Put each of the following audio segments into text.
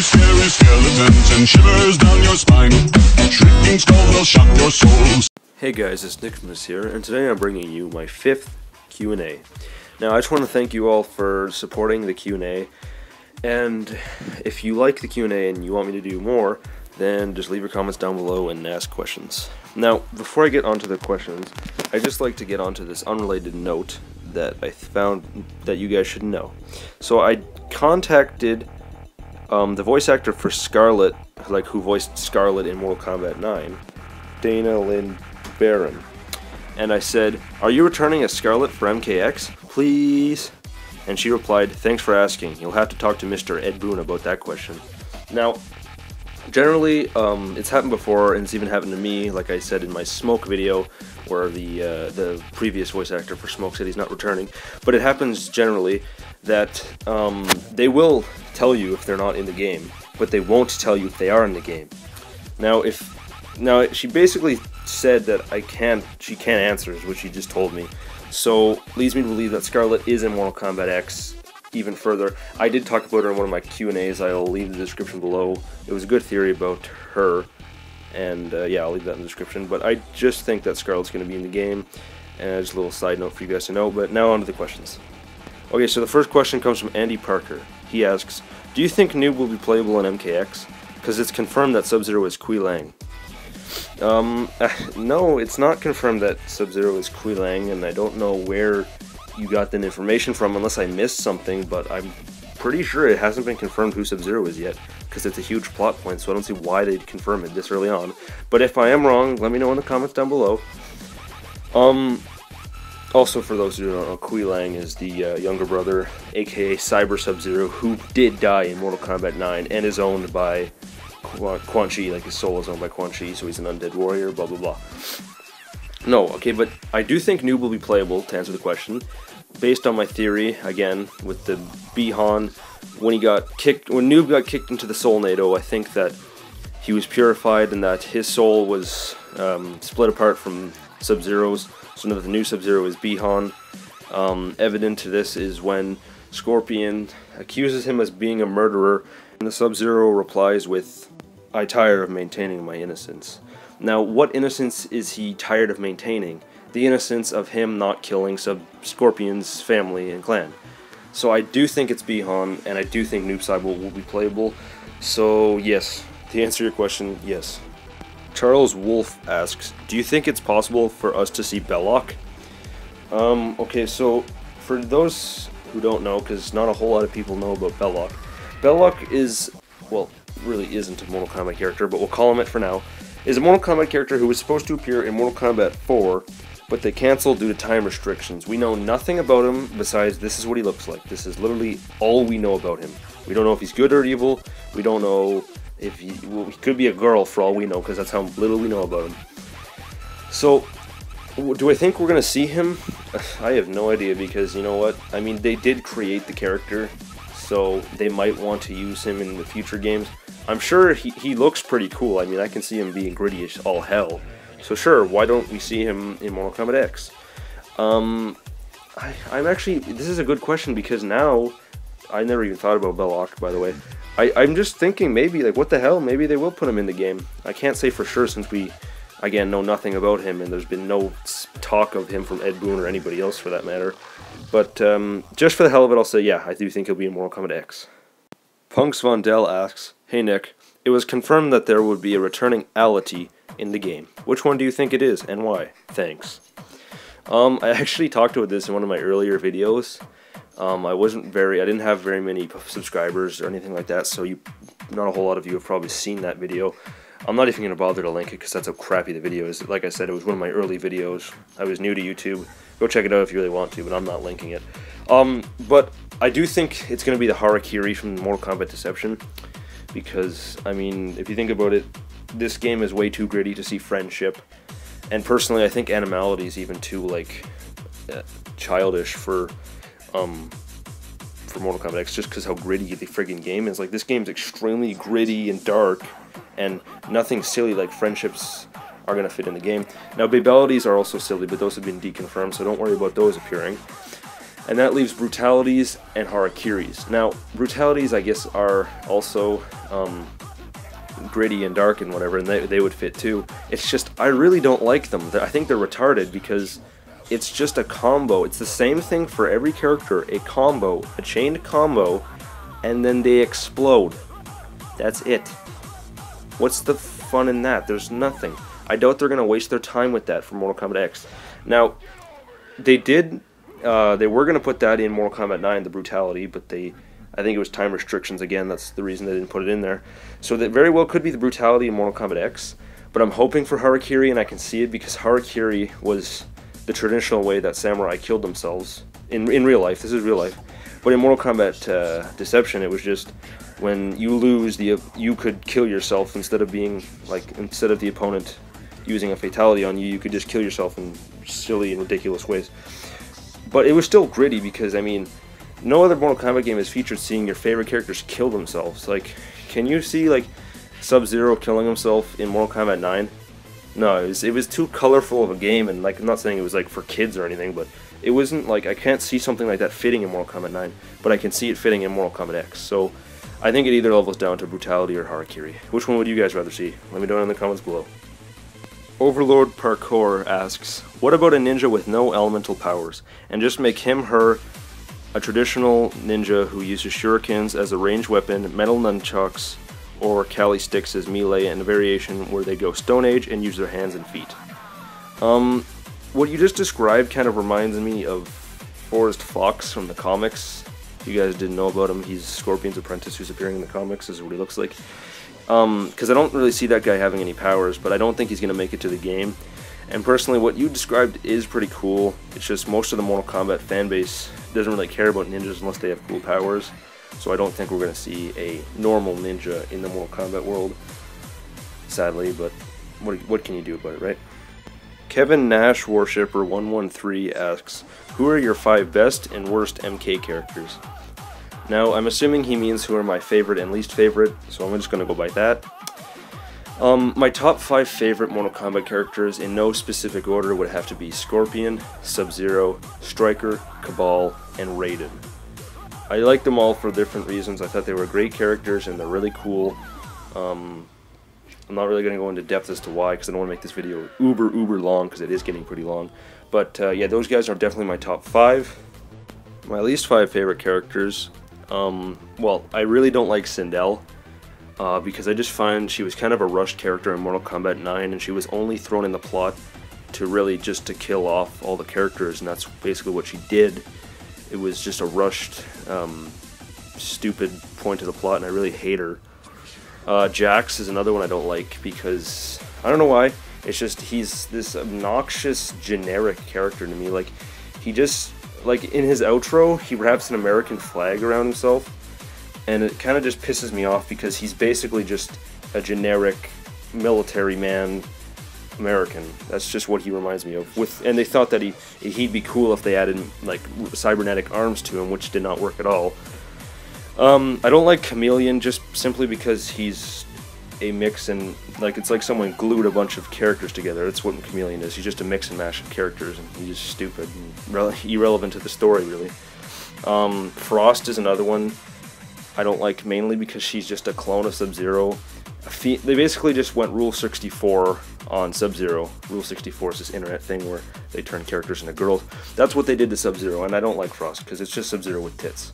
scary skeletons and shivers down your spine. Shrieking skulls will shock your souls. Hey guys, it's Nickmas here, and today I'm bringing you my 5th Q&A. Now, I just want to thank you all for supporting the Q&A, and if you like the Q&A and you want me to do more, then just leave your comments down below and ask questions. Now, before I get onto the questions, I'd just like to get onto this unrelated note that I found that you guys should know. So I contacted the voice actor for Scarlet, who voiced Scarlet in Mortal Kombat 9, Dana Lynn Barron, and I said, "Are you returning as Scarlet for MKX, please?" And she replied, "Thanks for asking. You'll have to talk to Mr. Ed Boon about that question." Now, generally, it's happened before, and it's even happened to me, like I said in my Smoke video, where the previous voice actor for Smoke said he's not returning. But it happens generally that they will tell you if they're not in the game, but they won't tell you if they are in the game. Now, she basically said that she can't answer, is what she just told me. So, leads me to believe that Scarlet is in Mortal Kombat X even further. I did talk about her in one of my Q&As. I'll leave the description below. It was a good theory about her, and yeah, I'll leave that in the description. But I just think that Scarlet's going to be in the game, and just a little side note for you guys to know. But now on to the questions. Okay, so the first question comes from Andy Parker. He asks, "Do you think Noob will be playable in MKX? Because it's confirmed that Sub-Zero is Kui Lang." No, it's not confirmed that Sub-Zero is Kui Lang, and I don't know where you got that information from, unless I missed something, but I'm pretty sure it hasn't been confirmed who Sub-Zero is yet, because it's a huge plot point, so I don't see why they'd confirm it this early on. But if I am wrong, let me know in the comments down below. Also, for those who don't know, Kui Lang is the younger brother, aka Cyber Sub-Zero, who did die in Mortal Kombat 9, and is owned by Quan Chi, like his soul is owned by Quan Chi, so he's an undead warrior, blah blah blah. No, okay, but I do think Noob will be playable, to answer the question, based on my theory, again, with the Bihan, when Noob got kicked into the Soulnado, I think that he was purified and that his soul was split apart from Sub-Zero's, so now that the new Sub-Zero is Bihan. Evident to this is when Scorpion accuses him as being a murderer, and the Sub-Zero replies with, "I tire of maintaining my innocence." Now, what innocence is he tired of maintaining? The innocence of him not killing Scorpion's family and clan. So I do think it's Bihan, and I do think Noob Saibot will be playable. So yes, to answer your question, yes. Charles Wolf asks, "Do you think it's possible for us to see Belloc?" Okay, so for those who don't know, because not a whole lot of people know about Belloc, Belloc is, well, really isn't a Mortal Kombat character, but we'll call him it for now, is a Mortal Kombat character who was supposed to appear in Mortal Kombat 4, but they canceled due to time restrictions. We know nothing about him besides this is what he looks like. This is literally all we know about him. We don't know if he's good or evil. We don't know if he could be a girl for all we know, because that's how little we know about him. So, do I think we're going to see him? I have no idea, because you know what? I mean, they did create the character, so they might want to use him in the future games. I'm sure he looks pretty cool. I mean, I can see him being gritty as all hell. So sure, why don't we see him in Mortal Kombat X? I'm actually, this is a good question, because now, I never even thought about Belloc, by the way. I'm just thinking maybe, like, what the hell, maybe they will put him in the game. I can't say for sure, since we, again, know nothing about him, and there's been no talk of him from Ed Boon or anybody else for that matter. But just for the hell of it, I'll say, yeah, I do think he'll be in Mortal Kombat X. Punks Von Dell asks, "Hey Nick, it was confirmed that there would be a returning Ality in the game. Which one do you think it is, and why? Thanks." I actually talked about this in one of my earlier videos. I didn't have very many subscribers or anything like that, so not a whole lot of you have probably seen that video. I'm not even going to bother to link it, because that's how crappy the video is. Like I said, it was one of my early videos. I was new to YouTube. Go check it out if you really want to, but I'm not linking it. But I do think it's going to be the Hara-Kiri from Mortal Kombat Deception, because, I mean, if you think about it, this game is way too gritty to see friendship, and personally I think Animality is even too, like, childish for Mortal Kombat X, just because how gritty the friggin' game is. Like, this game's extremely gritty and dark, and nothing silly like friendships are going to fit in the game. Now, Babalities are also silly, but those have been deconfirmed, so don't worry about those appearing. And that leaves Brutalities and Hara-Kiris. Now, Brutalities, I guess, are also gritty and dark and whatever, and they would fit too. It's just, I really don't like them. I think they're retarded because it's just a combo. It's the same thing for every character, a combo, a chained combo, and then they explode. That's it. What's the fun in that? There's nothing. I doubt they're going to waste their time with that for Mortal Kombat X. Now, they were going to put that in Mortal Kombat 9, the Brutality, but I think it was time restrictions again. That's the reason they didn't put it in there. So that very well could be the Brutality in Mortal Kombat X, but I'm hoping for Hara-Kiri, and I can see it because Hara-Kiri was the traditional way that samurai killed themselves in real life. This is real life. But in Mortal Kombat Deception, it was just when you lose, you could kill yourself instead of the opponent using a fatality on you, you could just kill yourself in silly and ridiculous ways. But it was still gritty because, I mean, no other Mortal Kombat game has featured seeing your favorite characters kill themselves. Like, can you see, like, Sub-Zero killing himself in Mortal Kombat 9? No, it was too colorful of a game, and, like, I'm not saying it was, like, for kids or anything, but it wasn't, like, I can't see something like that fitting in Mortal Kombat 9, but I can see it fitting in Mortal Kombat X. So, I think it either levels down to Brutality or Hara-Kiri. Which one would you guys rather see? Let me know in the comments below. Overlord Parkour asks, what about a ninja with no elemental powers, and just make him/her a traditional ninja who uses shurikens as a ranged weapon, metal nunchucks, or Kali sticks as melee, and a variation where they go Stone Age and use their hands and feet. What you just described kind of reminds me of Forrest Fox from the comics. If you guys didn't know about him, he's Scorpion's apprentice who's appearing in the comics. This is what he looks like. Because I don't really see that guy having any powers, but I don't think he's going to make it to the game. And personally, what you described is pretty cool. It's just most of the Mortal Kombat fanbase doesn't really care about ninjas unless they have cool powers. So I don't think we're going to see a normal ninja in the Mortal Kombat world, sadly, but what can you do about it, right? Kevin Nash Worshipper 113 asks, who are your 5 best and worst MK characters? Now, I'm assuming he means who are my favorite and least favorite, so I'm just going to go by that. My top 5 favorite Mortal Kombat characters in no specific order would have to be Scorpion, Sub-Zero, Striker, Cabal, and Raiden. I like them all for different reasons. I thought they were great characters and they're really cool. I'm not really going to go into depth as to why because I don't want to make this video uber long because it is getting pretty long. But yeah, those guys are definitely my top 5. My least 5 favorite characters, well, I really don't like Sindel. Because I just find she was kind of a rushed character in Mortal Kombat 9, and she was only thrown in the plot to really just to kill off all the characters, and that's basically what she did. It was just a rushed, stupid point to the plot, and I really hate her. Jax is another one I don't like because, I don't know why, it's just he's this obnoxious, generic character to me. Like, he just, like in his outro, he wraps an American flag around himself. And it kind of just pisses me off because he's basically just a generic military man American. That's just what he reminds me of. And they thought that he'd be cool if they added like cybernetic arms to him, which did not work at all. I don't like Chameleon just simply because he's a mix and like it's like someone glued a bunch of characters together. That's what Chameleon is. He's just a mix and mash of characters, and he's just stupid and irrelevant to the story, really. Frost is another one I don't like, mainly because she's just a clone of Sub-Zero. They basically just went Rule 64 on Sub-Zero. Rule 64 is this internet thing where they turn characters into girls. That's what they did to Sub-Zero, and I don't like Frost because it's just Sub-Zero with tits.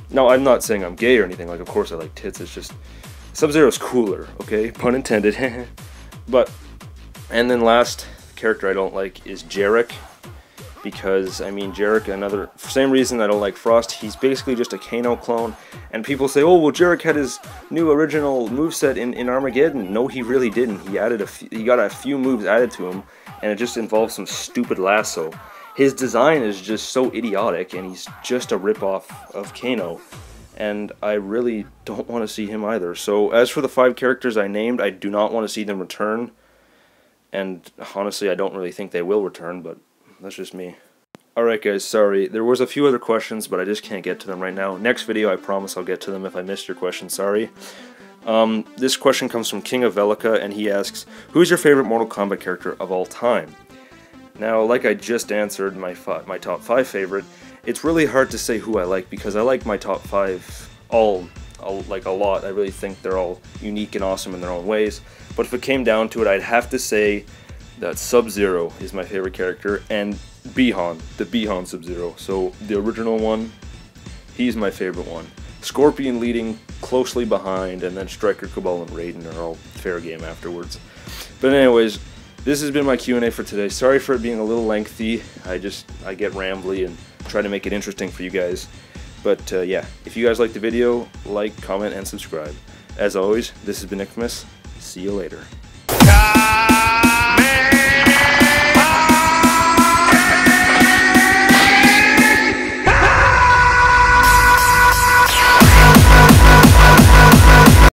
Now, I'm not saying I'm gay or anything, like of course I like tits, it's just Sub-Zero's cooler, okay? Pun intended. But, and then last character I don't like is Jarek. Because, I mean, Jarek, same reason I don't like Frost, he's basically just a Kano clone, and people say, oh, well, Jarek had his new original moveset in Armageddon. No, he really didn't. He got a few moves added to him, and it just involves some stupid lasso. His design is just so idiotic, and he's just a ripoff of Kano, and I really don't want to see him either. So, as for the 5 characters I named, I do not want to see them return, and honestly, I don't really think they will return, but that's just me. Alright guys, sorry. There was a few other questions, but I just can't get to them right now. Next video, I promise I'll get to them. If I missed your question, sorry. This question comes from King of Velica, and he asks, who's your favorite Mortal Kombat character of all time? Now, like I just answered, my top 5 favorite, it's really hard to say who I like, because I like my top 5 all like a lot. I really think they're all unique and awesome in their own ways. But if it came down to it, I'd have to say that Sub-Zero is my favorite character, and Bihan, the Bihan Sub-Zero. So the original one, he's my favorite one. Scorpion leading closely behind, and then Striker, Cabal, and Raiden are all fair game afterwards. But anyways, this has been my Q&A for today. Sorry for it being a little lengthy. I get rambly and try to make it interesting for you guys. But yeah, if you guys like the video, like, comment, and subscribe. As always, this has been Infamous. See you later.